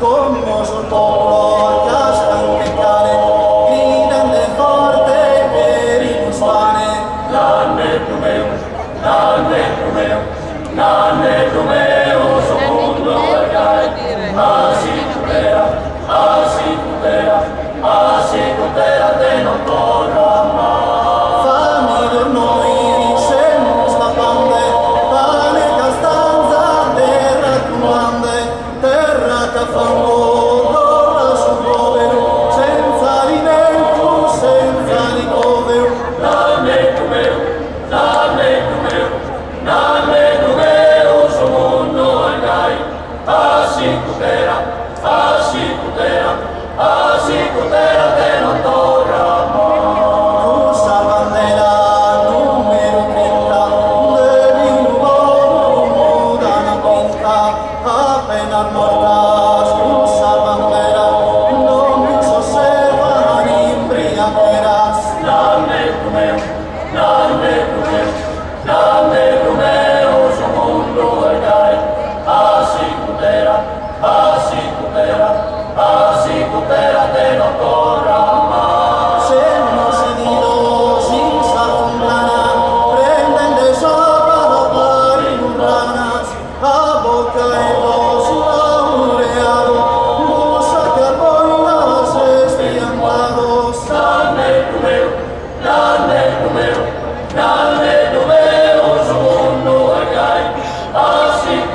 Como sul popolo cascan che cane, gridan de forte per il spane. Nanne Romeo, Nanne Romeo, suo mondo è gai, si tutela, te non torna mai. Fammi per noi, scemo scappante, pane castanza, terra comande, terra che fango, torna sul povero, senza alimento, senza ricovero. Nanne Romeo, suo mondo è gai, si tutela, te non torna mai. Questa bandera numero 30, devi nuovo da una pinta, appena morta, questa bandera, non mi osserva l'imbriacheras. Nanne Romeo, suo mondo è gai, si tutela, te non torna mai. Se non si dido, si s'affondana, prenden de sopra la pari burranas, a bocca e dos laureado, musa que boinas espiantados. Nanne Romeo, suo mondo è gai, si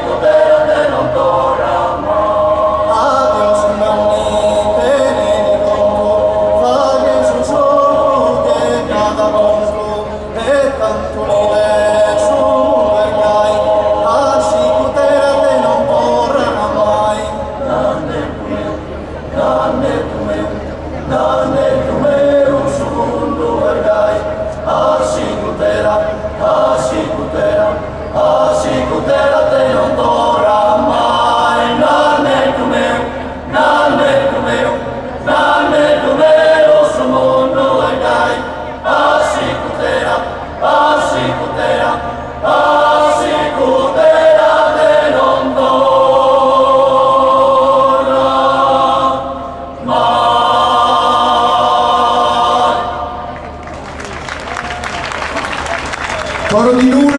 tutela, te non torna mai. Adiós, nanni, tenere conto, faglie sul solo che cada conto, e tanto l'ide su vergai, si tutela te non torna mai. Nanne Romeo, suo mondo è gai, si tutela, te non torna mai. Nanne Romeo, suo mondo è gai, si tutela, te non torna mai. Coro di Luna.